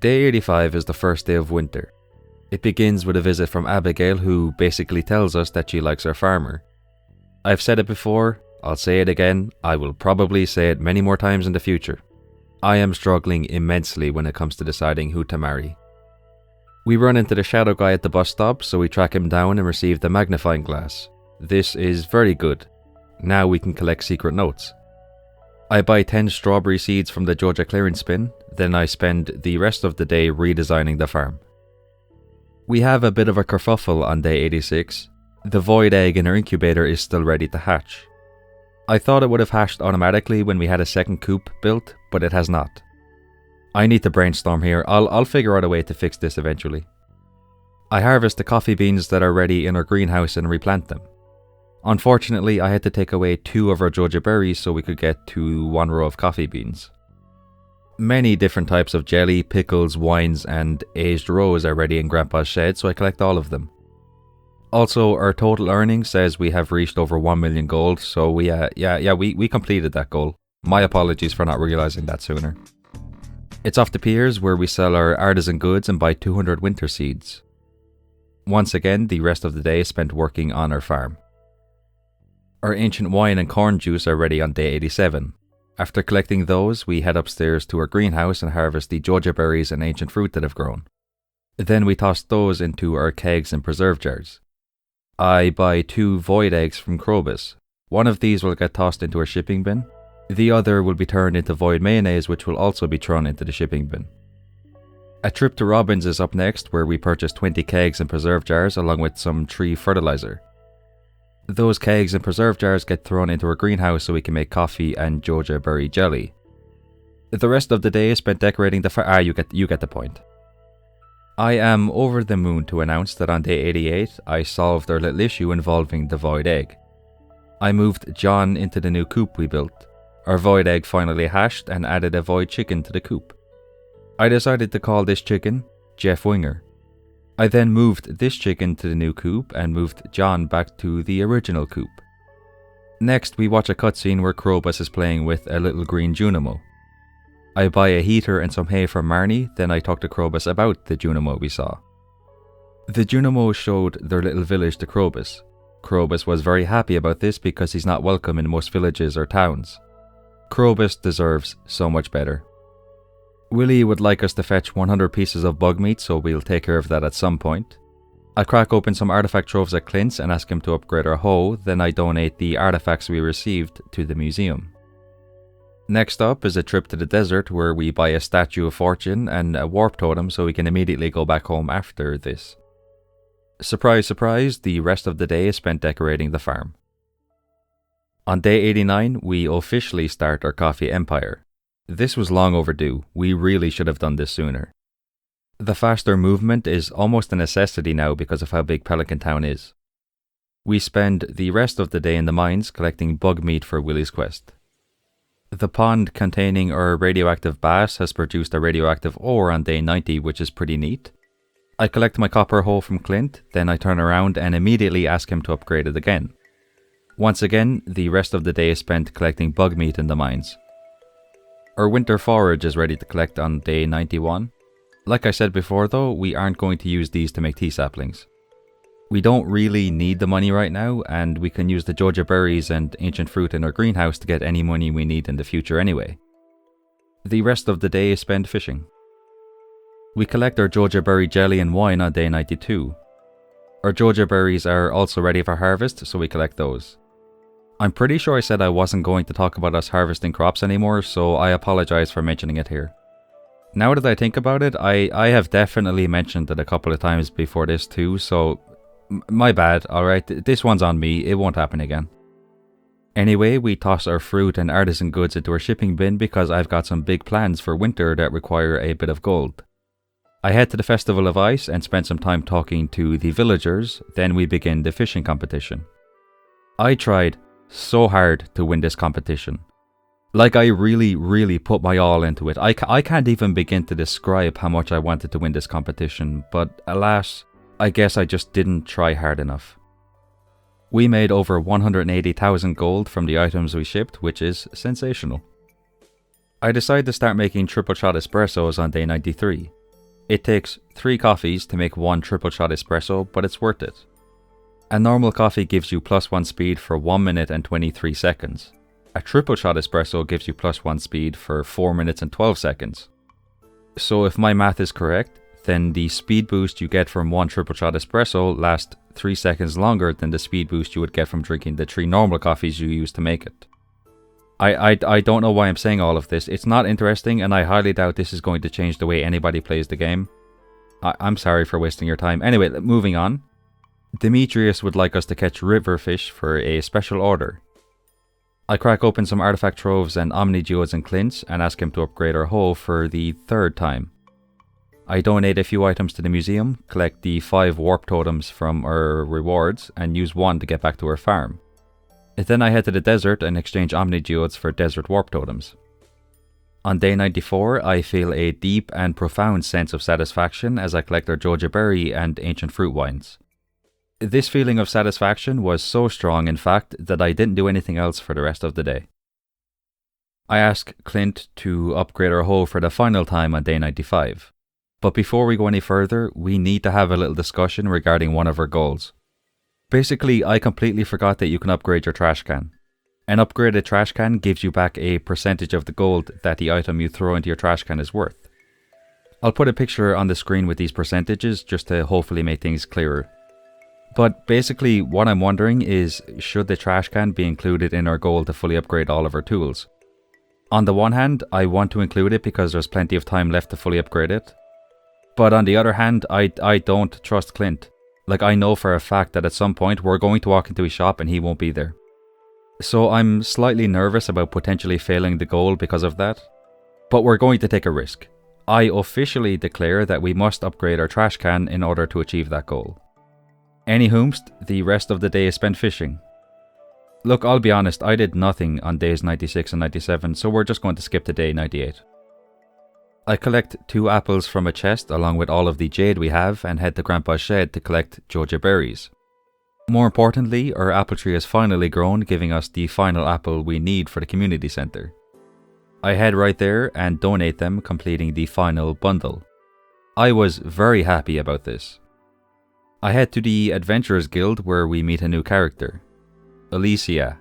Day 85 is the first day of winter. It begins with a visit from Abigail, who basically tells us that she likes our farmer. I've said it before, I'll say it again, I will probably say it many more times in the future. I am struggling immensely when it comes to deciding who to marry. We run into the shadow guy at the bus stop, so we track him down and receive the magnifying glass. This is very good. Now we can collect secret notes. I buy 10 strawberry seeds from the Georgia clearance bin, then I spend the rest of the day redesigning the farm. We have a bit of a kerfuffle on day 86. The void egg in our incubator is still ready to hatch. I thought it would have hatched automatically when we had a second coop built, but it has not. I need to brainstorm here. I'll figure out a way to fix this eventually. I harvest the coffee beans that are ready in our greenhouse and replant them. Unfortunately, I had to take away 2 of our Georgia berries so we could get to 1 row of coffee beans. Many different types of jelly, pickles, wines, and aged rose are ready in Grandpa's shed, so I collect all of them. Also, our total earnings says we have reached over 1 million gold, so we completed that goal. My apologies for not realizing that sooner. It's off to Piers, where we sell our artisan goods and buy 200 winter seeds. Once again, the rest of the day is spent working on our farm. Our ancient wine and corn juice are ready on day 87. After collecting those, we head upstairs to our greenhouse and harvest the Georgia berries and ancient fruit that have grown. Then we toss those into our kegs and preserve jars. I buy 2 void eggs from Krobus. One of these will get tossed into our shipping bin. The other will be turned into void mayonnaise, which will also be thrown into the shipping bin. A trip to Robbins is up next, where we purchase 20 kegs and preserve jars along with some tree fertilizer. Those kegs and preserve jars get thrown into our greenhouse so we can make coffee and Georgia berry jelly. The rest of the day is spent decorating the you get the point. I am over the moon to announce that on day 88 I solved our little issue involving the void egg. I moved John into the new coop we built. Our void egg finally hatched and added a void chicken to the coop. I decided to call this chicken Jeff Winger. I then moved this chicken to the new coop and moved John back to the original coop. Next, we watch a cutscene where Krobus is playing with a little green Junimo. I buy a heater and some hay from Marnie, then I talk to Krobus about the Junimo we saw. The Junimo showed their little village to Krobus. Krobus was very happy about this because he's not welcome in most villages or towns. Krobus deserves so much better. Willie would like us to fetch 100 pieces of bug meat, so we'll take care of that at some point. I crack open some artifact troves at Clint's and ask him to upgrade our hoe, then I donate the artifacts we received to the museum. Next up is a trip to the desert where we buy a statue of fortune and a warp totem so we can immediately go back home after this. Surprise, surprise, the rest of the day is spent decorating the farm. On day 89, we officially start our coffee empire. This was long overdue. We really should have done this sooner. The faster movement is almost a necessity now because of how big Pelican Town is. We spend the rest of the day in the mines collecting bug meat for Willie's quest. The pond containing our radioactive bass has produced a radioactive ore on day 90, which is pretty neat. I collect my copper hoe from Clint, then I turn around and immediately ask him to upgrade it again. Once again, the rest of the day is spent collecting bug meat in the mines. Our winter forage is ready to collect on day 91. Like I said before though, we aren't going to use these to make tea saplings. We don't really need the money right now, and we can use the Georgia berries and ancient fruit in our greenhouse to get any money we need in the future anyway. The rest of the day is spent fishing. We collect our Georgia berry jelly and wine on day 92. Our Georgia berries are also ready for harvest, so we collect those. I'm pretty sure I said I wasn't going to talk about us harvesting crops anymore, so I apologize for mentioning it here. Now that I think about it, I have definitely mentioned it a couple of times before this too, so my bad, alright, this one's on me, it won't happen again. Anyway, we toss our fruit and artisan goods into our shipping bin because I've got some big plans for winter that require a bit of gold. I head to the Festival of Ice and spend some time talking to the villagers, then we begin the fishing competition. I tried so hard to win this competition. Like, I really put my all into it. I can't even begin to describe how much I wanted to win this competition, but alas, I guess I just didn't try hard enough. We made over 180,000 gold from the items we shipped, which is sensational. I decided to start making triple shot espressos on day 93. It takes 3 coffees to make 1 triple shot espresso, but it's worth it. A normal coffee gives you +1 speed for 1 minute and 23 seconds. A triple shot espresso gives you +1 speed for 4 minutes and 12 seconds. So if my math is correct, then the speed boost you get from 1 triple shot espresso lasts 3 seconds longer than the speed boost you would get from drinking the 3 normal coffees you use to make it. I don't know why I'm saying all of this. It's not interesting, and I highly doubt this is going to change the way anybody plays the game. I'm sorry for wasting your time. Anyway, moving on. Demetrius would like us to catch riverfish for a special order. I crack open some artifact troves and omni-geodes and clints and ask him to upgrade our hull for the 3rd time. I donate a few items to the museum, collect the 5 warp totems from our rewards, and use 1 to get back to our farm. Then I head to the desert and exchange omni-geodes for desert warp totems. On day 94, I feel a deep and profound sense of satisfaction as I collect our Joja berry and ancient fruit wines. This feeling of satisfaction was so strong, in fact, that I didn't do anything else for the rest of the day. I ask Clint to upgrade our hull for the final time on day 95. But before we go any further, we need to have a little discussion regarding one of our goals. Basically, I completely forgot that you can upgrade your trash can. An upgraded trash can gives you back a percentage of the gold that the item you throw into your trash can is worth. I'll put a picture on the screen with these percentages just to hopefully make things clearer. But basically, what I'm wondering is, should the trash can be included in our goal to fully upgrade all of our tools? On the one hand, I want to include it because there's plenty of time left to fully upgrade it. But on the other hand, I don't trust Clint. Like, I know for a fact that at some point we're going to walk into his shop and he won't be there. So I'm slightly nervous about potentially failing the goal because of that. But we're going to take a risk. I officially declare that we must upgrade our trash can in order to achieve that goal. Anyhoomst, the rest of the day is spent fishing. Look, I'll be honest, I did nothing on days 96 and 97, so we're just going to skip to day 98. I collect 2 apples from a chest along with all of the jade we have and head to Grandpa's shed to collect Joja berries. More importantly, our apple tree has finally grown, giving us the final apple we need for the community center. I head right there and donate them, completing the final bundle. I was very happy about this. I head to the Adventurers Guild where we meet a new character, Alicia.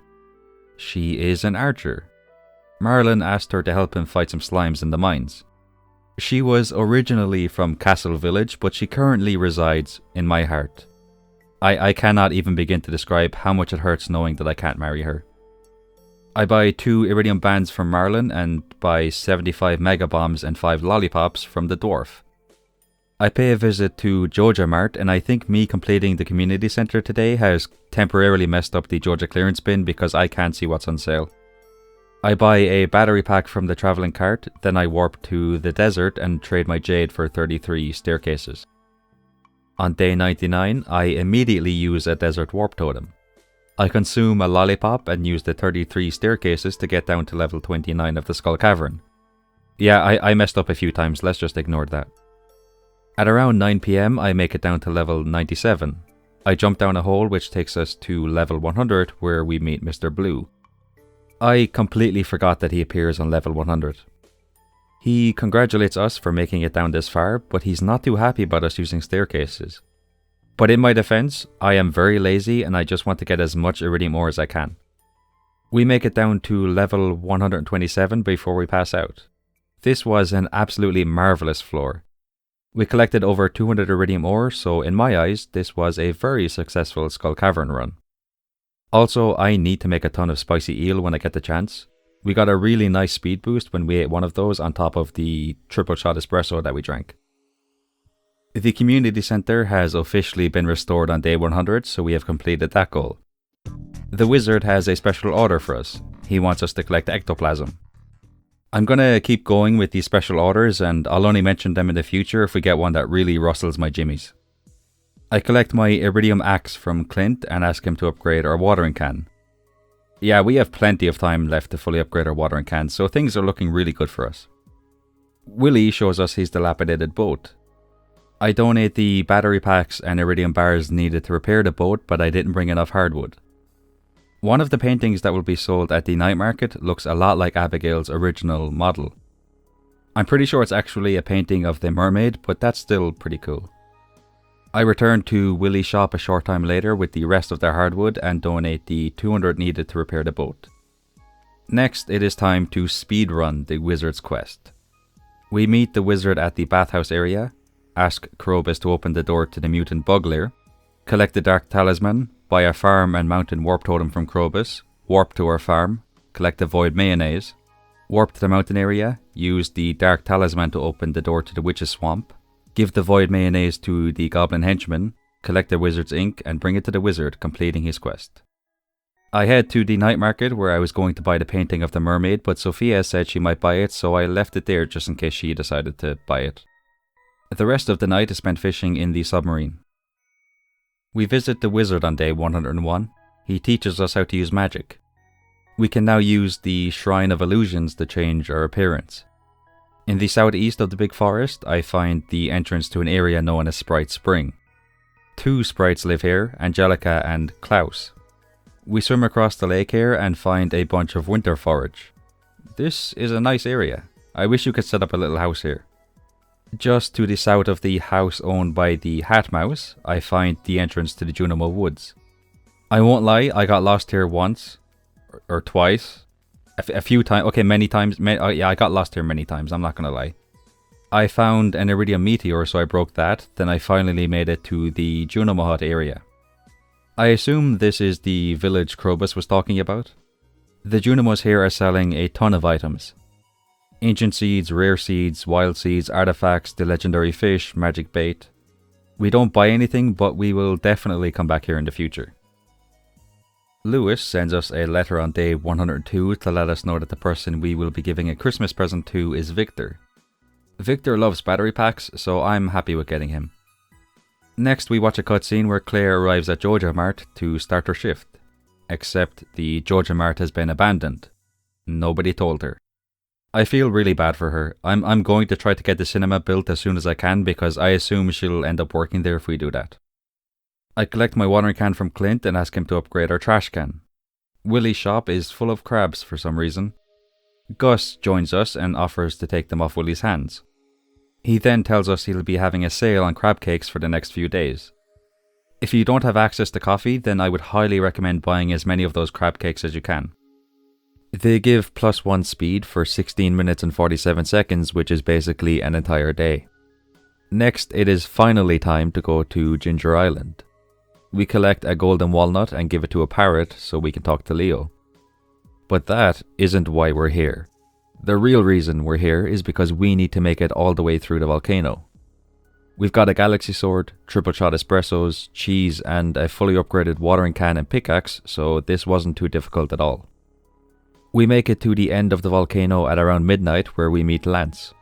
She is an archer. Marlin asked her to help him fight some slimes in the mines. She was originally from Castle Village, but she currently resides in my heart. I cannot even begin to describe how much it hurts knowing that I can't marry her. I buy 2 iridium bands from Marlin and buy 75 megabombs and 5 lollipops from the dwarf. I pay a visit to Joja Mart, and I think me completing the community center today has temporarily messed up the Joja clearance bin because I can't see what's on sale. I buy a battery pack from the travelling cart, then I warp to the desert and trade my jade for 33 staircases. On day 99, I immediately use a desert warp totem. I consume a lollipop and use the 33 staircases to get down to level 29 of the Skull Cavern. Yeah, I messed up a few times, let's just ignore that. At around 9 PM, I make it down to level 97. I jump down a hole which takes us to level 100 where we meet Mr. Blue. I completely forgot that he appears on level 100. He congratulates us for making it down this far, but he's not too happy about us using staircases. But in my defense, I am very lazy and I just want to get as much iridium ore as I can. We make it down to level 127 before we pass out. This was an absolutely marvelous floor. We collected over 200 iridium ore, so in my eyes, this was a very successful Skull Cavern run. Also, I need to make a ton of spicy eel when I get the chance. We got a really nice speed boost when we ate one of those on top of the triple shot espresso that we drank. The community center has officially been restored on day 100, so we have completed that goal. The wizard has a special order for us. He wants us to collect ectoplasm. I'm gonna keep going with these special orders and I'll only mention them in the future if we get one that really rustles my jimmies. I collect my iridium axe from Clint and ask him to upgrade our watering can. Yeah, we have plenty of time left to fully upgrade our watering can, so things are looking really good for us. Willie shows us his dilapidated boat. I donate the battery packs and iridium bars needed to repair the boat, but I didn't bring enough hardwood. One of the paintings that will be sold at the night market looks a lot like Abigail's original model. I'm pretty sure it's actually a painting of the mermaid, but that's still pretty cool. I return to Willie's shop a short time later with the rest of their hardwood and donate the 200 needed to repair the boat. Next, it is time to speedrun the wizard's quest. We meet the wizard at the bathhouse area, ask Krobus to open the door to the mutant bug lair, collect the dark talisman, buy a farm and mountain warp totem from Krobus, warp to our farm, collect the void mayonnaise, warp to the mountain area, use the dark talisman to open the door to the witch's swamp, give the void mayonnaise to the goblin henchman, collect the wizard's ink and bring it to the wizard, completing his quest. I head to the night market where I was going to buy the painting of the mermaid, but Sophia said she might buy it, so I left it there just in case she decided to buy it. The rest of the night is spent fishing in the submarine. We visit the wizard on day 101. He teaches us how to use magic. We can now use the Shrine of Illusions to change our appearance. In the southeast of the big forest, I find the entrance to an area known as Sprite Spring. 2 sprites live here, Angelica and Klaus. We swim across the lake here and find a bunch of winter forage. This is a nice area. I wish you could set up a little house here. Just to the south of the house owned by the Hat Mouse, I find the entrance to the Junimo Woods. I won't lie, I got lost here once, or twice, a few times, okay, many times, I got lost here many times, I'm not gonna lie. I found an iridium meteor, so I broke that, then I finally made it to the Junimo Hut area. I assume this is the village Krobus was talking about. The Junimos here are selling a ton of items. Ancient seeds, rare seeds, wild seeds, artifacts, the legendary fish, magic bait. We don't buy anything, but we will definitely come back here in the future. Lewis sends us a letter on day 102 to let us know that the person we will be giving a Christmas present to is Victor. Victor loves battery packs, so I'm happy with getting him. Next, we watch a cutscene where Claire arrives at Joja Mart to start her shift. Except the Joja Mart has been abandoned. Nobody told her. I feel really bad for her. I'm going to try to get the cinema built as soon as I can because I assume she'll end up working there if we do that. I collect my watering can from Clint and ask him to upgrade our trash can. Willie's shop is full of crabs for some reason. Gus joins us and offers to take them off Willie's hands. He then tells us he'll be having a sale on crab cakes for the next few days. If you don't have access to coffee, then I would highly recommend buying as many of those crab cakes as you can. They give +1 speed for 16 minutes and 47 seconds, which is basically an entire day. Next, it is finally time to go to Ginger Island. We collect a golden walnut and give it to a parrot so we can talk to Leo. But that isn't why we're here. The real reason we're here is because we need to make it all the way through the volcano. We've got a galaxy sword, triple shot espressos, cheese and a fully upgraded watering can and pickaxe, so this wasn't too difficult at all. We make it to the end of the volcano at around midnight where we meet Lance.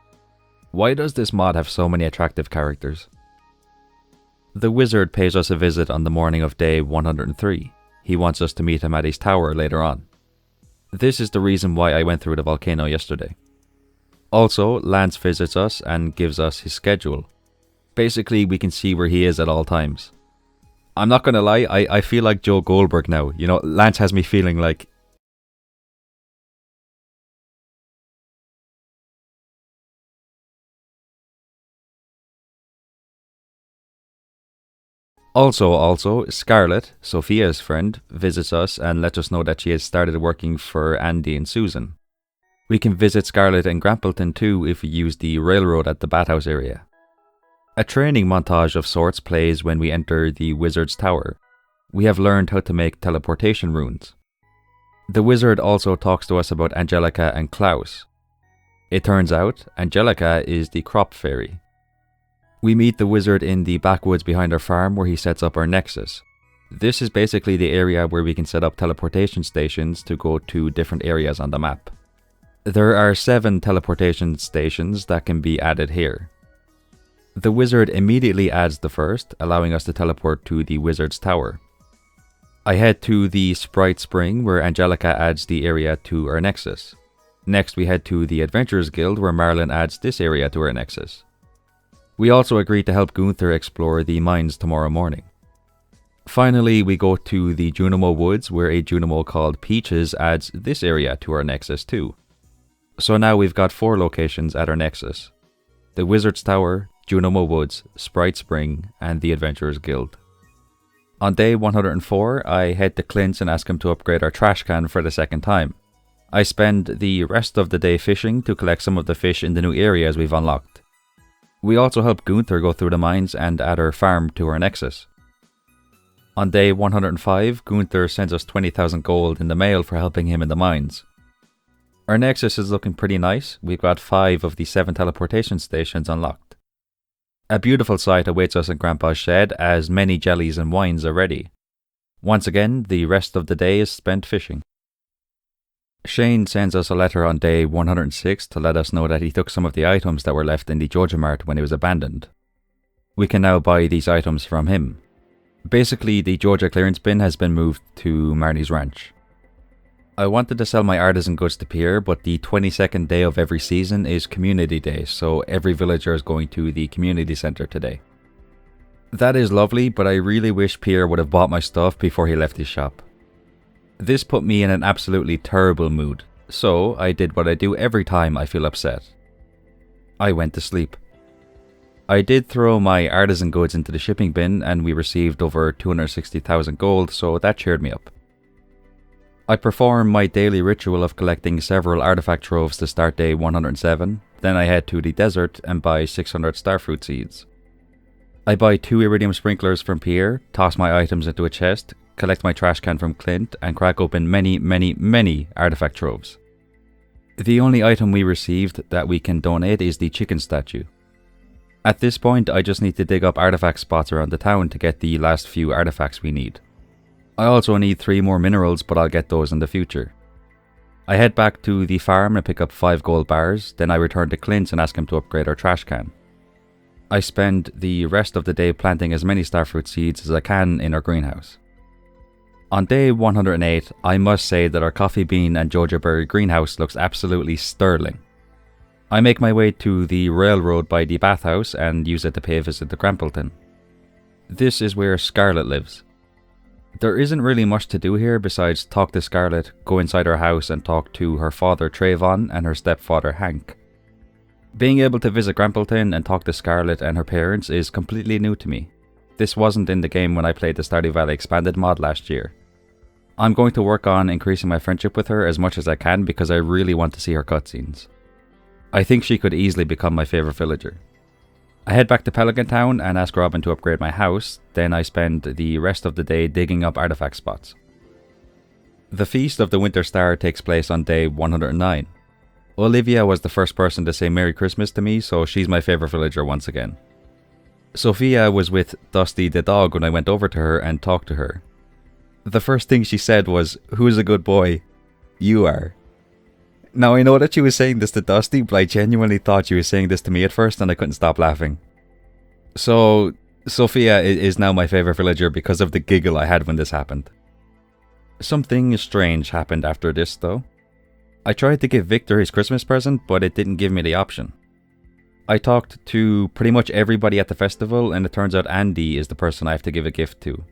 Why does this mod have so many attractive characters? The wizard pays us a visit on the morning of day 103. He wants us to meet him at his tower later on. This is the reason why I went through the volcano yesterday. Also, Lance visits us and gives us his schedule. Basically, we can see where he is at all times. I'm not gonna lie, I feel like Joe Goldberg now. You know, Lance has me feeling like... Also, Scarlett, Sophia's friend, visits us and lets us know that she has started working for Andy and Susan. We can visit Scarlett and Grampleton too if we use the railroad at the bathhouse area. A training montage of sorts plays when we enter the wizard's tower. We have learned how to make teleportation runes. The wizard also talks to us about Angelica and Klaus. It turns out, Angelica is the crop fairy. We meet the wizard in the backwoods behind our farm where he sets up our Nexus. This is basically the area where we can set up teleportation stations to go to different areas on the map. There are 7 teleportation stations that can be added here. The wizard immediately adds the first, allowing us to teleport to the wizard's tower. I head to the Sprite Spring where Angelica adds the area to our Nexus. Next we head to the Adventurers Guild where Marlin adds this area to our Nexus. We also agree to help Gunther explore the mines tomorrow morning. Finally, we go to the Junimo Woods where a Junimo called Peaches adds this area to our Nexus too. So now we've got 4 locations at our Nexus: the Wizard's Tower, Junoma Woods, Sprite Spring, and the Adventurers Guild. On day 104, I head to Clint's and ask him to upgrade our trash can for the second time. I spend the rest of the day fishing to collect some of the fish in the new areas we've unlocked. We also help Gunther go through the mines and add our farm to our Nexus. On day 105, Gunther sends us 20,000 gold in the mail for helping him in the mines. Our Nexus is looking pretty nice. We've got 5 of the 7 teleportation stations unlocked. A beautiful sight awaits us in Grandpa's shed as many jellies and wines are ready. Once again, the rest of the day is spent fishing. Shane sends us a letter on day 106 to let us know that he took some of the items that were left in the Joja Mart when it was abandoned. We can now buy these items from him. Basically, the Joja clearance bin has been moved to Marnie's ranch. I wanted to sell my artisan goods to Pierre, but the 22nd day of every season is Community Day, so every villager is going to the community centre today. That is lovely, but I really wish Pierre would have bought my stuff before he left his shop. This put me in an absolutely terrible mood, so I did what I do every time I feel upset. I went to sleep. I did throw my artisan goods into the shipping bin and we received over 260,000 gold, so that cheered me up. I perform my daily ritual of collecting several artifact troves to start day 107, then I head to the desert and buy 600 starfruit seeds. I buy 2 iridium sprinklers from Pierre, toss my items into a chest, collect my trash can from Clint, and crack open many artifact troves. The only item we received that we can donate is the chicken statue. At this point, I just need to dig up artifact spots around the town to get the last few artifacts we need. I also need 3 more minerals, but I'll get those in the future. I head back to the farm and pick up 5 gold bars, then I return to Clint's and ask him to upgrade our trash can. I spend the rest of the day planting as many starfruit seeds as I can in our greenhouse. On day 108, I must say that our coffee bean and Joja berry greenhouse looks absolutely sterling. I make my way to the railroad by the bathhouse and use it to pay a visit to Crampleton. This is where Scarlet lives. There isn't really much to do here besides talk to Scarlet, go inside her house and talk to her father Trayvon and her stepfather Hank. Being able to visit Crampleton and talk to Scarlet and her parents is completely new to me. This wasn't in the game when I played the Stardew Valley Expanded mod last year. I'm going to work on increasing my friendship with her as much as I can because I really want to see her cutscenes. I think she could easily become my favourite villager. I head back to Pelican Town and ask Robin to upgrade my house, then I spend the rest of the day digging up artifact spots. The Feast of the Winter Star takes place on day 109. Olivia was the first person to say Merry Christmas to me, so she's my favourite villager once again. Sophia was with Dusty the dog when I went over to her and talked to her. The first thing she said was, "Who's a good boy?" "You are." Now I know that she was saying this to Dusty, but I genuinely thought she was saying this to me at first and I couldn't stop laughing. So, Sophia is now my favourite villager because of the giggle I had when this happened. Something strange happened after this though. I tried to give Victor his Christmas present, but it didn't give me the option. I talked to pretty much everybody at the festival and it turns out Andy is the person I have to give a gift to.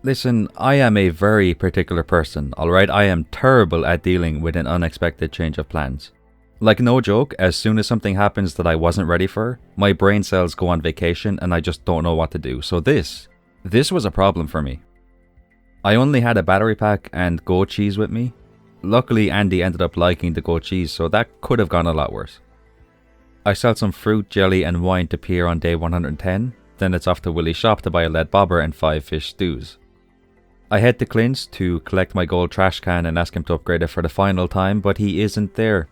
Listen, I am a very particular person, alright? I am terrible at dealing with an unexpected change of plans. Like no joke, as soon as something happens that I wasn't ready for, my brain cells go on vacation and I just don't know what to do. So this was a problem for me. I only had a battery pack and goat cheese with me. Luckily Andy ended up liking the goat cheese, so that could have gone a lot worse. I sell some fruit, jelly and wine to Pierre on day 110, then it's off to Willie's shop to buy a lead bobber and 5 fish stews. I head to Clint's to collect my gold trash can and ask him to upgrade it for the final time, but he isn't there.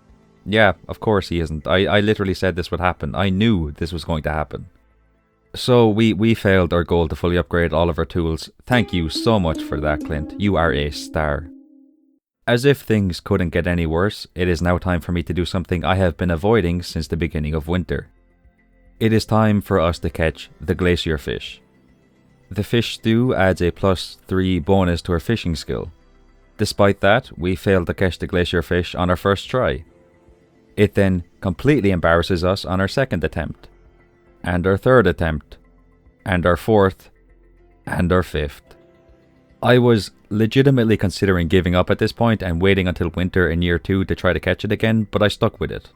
Yeah, of course he isn't. I literally said this would happen. I knew this was going to happen. So we failed our goal to fully upgrade all of our tools. Thank you so much for that, Clint. You are a star. As if things couldn't get any worse, it is now time for me to do something I have been avoiding since the beginning of winter. It is time for us to catch the glacier fish. The fish stew adds a +3 bonus to our fishing skill. Despite that, we failed to catch the glacier fish on our first try. It then completely embarrasses us on our second attempt, and our third attempt, and our fourth, and our fifth. I was legitimately considering giving up at this point and waiting until winter in year 2 to try to catch it again, but I stuck with it.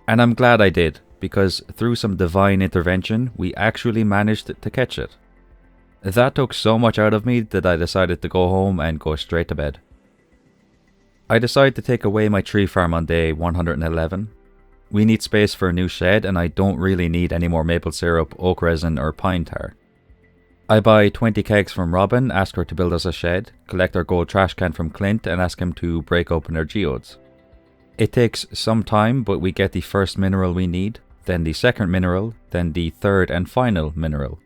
And I'm glad I did, because through some divine intervention, we actually managed to catch it. That took so much out of me that I decided to go home and go straight to bed. I decided to take away my tree farm on day 111. We need space for a new shed, and I don't really need any more maple syrup, oak resin or pine tar. I buy 20 kegs from Robin, ask her to build us a shed, collect our gold trash can from Clint and ask him to break open our geodes. It takes some time, but we get the first mineral we need, then the second mineral, then the third and final mineral.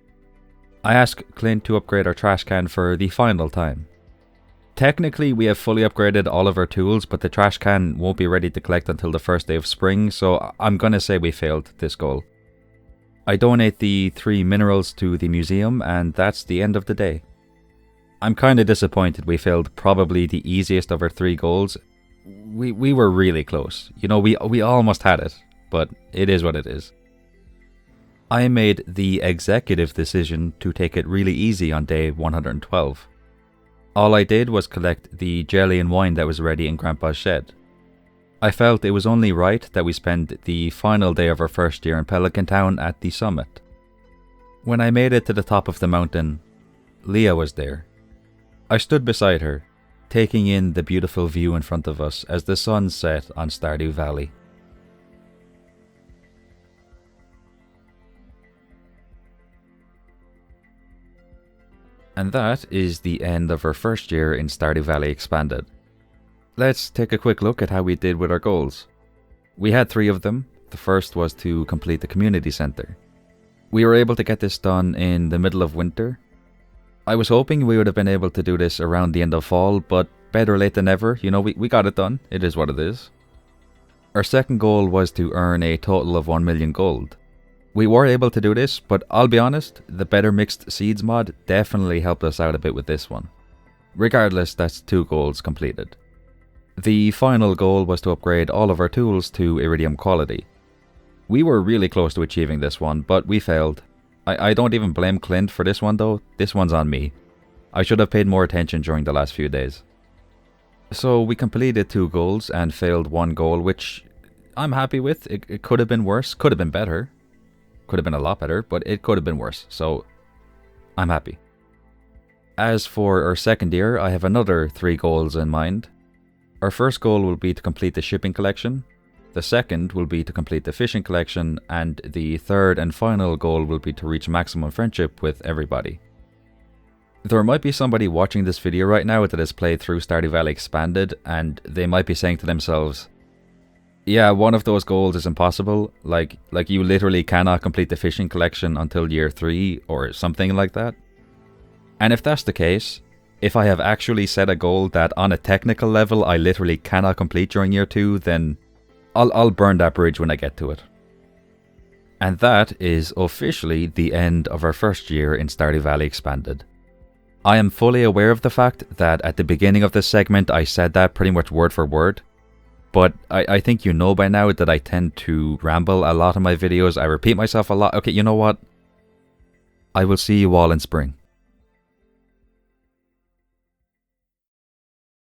I ask Clint to upgrade our trash can for the final time. Technically, we have fully upgraded all of our tools, but the trash can won't be ready to collect until the first day of spring, so I'm gonna say we failed this goal. I donate the 3 minerals to the museum, and that's the end of the day. I'm kinda disappointed we failed probably the easiest of our 3 goals. We were really close. You know, we almost had it, but it is what it is. I made the executive decision to take it really easy on day 112. All I did was collect the jelly and wine that was ready in Grandpa's shed. I felt it was only right that we spend the final day of our first year in Pelican Town at the summit. When I made it to the top of the mountain, Leah was there. I stood beside her, taking in the beautiful view in front of us as the sun set on Stardew Valley. And that is the end of our first year in Stardew Valley Expanded. Let's take a quick look at how we did with our goals. We had 3 of them. The first was to complete the community center. We were able to get this done in the middle of winter. I was hoping we would have been able to do this around the end of fall, but better late than never. You know, we got it done. It is what it is. Our second goal was to earn a total of 1 million gold. We were able to do this, but I'll be honest, the Better Mixed Seeds mod definitely helped us out a bit with this one. Regardless, that's 2 goals completed. The final goal was to upgrade all of our tools to iridium quality. We were really close to achieving this one, but we failed. I don't even blame Clint for this one though, this one's on me. I should have paid more attention during the last few days. So we completed 2 goals and failed 1 goal, which I'm happy with. It could have been worse, could have been better. Could have been a lot better, but it could have been worse, so I'm happy. As for our second year, I have another 3 goals in mind. Our first goal will be to complete the shipping collection, the second will be to complete the fishing collection, and the third and final goal will be to reach maximum friendship with everybody. There might be somebody watching this video right now that has played through Stardew Valley Expanded, and they might be saying to themselves, yeah, one of those goals is impossible, like you literally cannot complete the fishing collection until year 3 or something like that. And if that's the case, if I have actually set a goal that on a technical level I literally cannot complete during year 2, then I'll burn that bridge when I get to it. And that is officially the end of our first year in Stardew Valley Expanded. I am fully aware of the fact that at the beginning of this segment I said that pretty much word for word, but I think you know by now that I tend to ramble a lot in my videos, I repeat myself a lot. Okay, you know what? I will see you all in spring.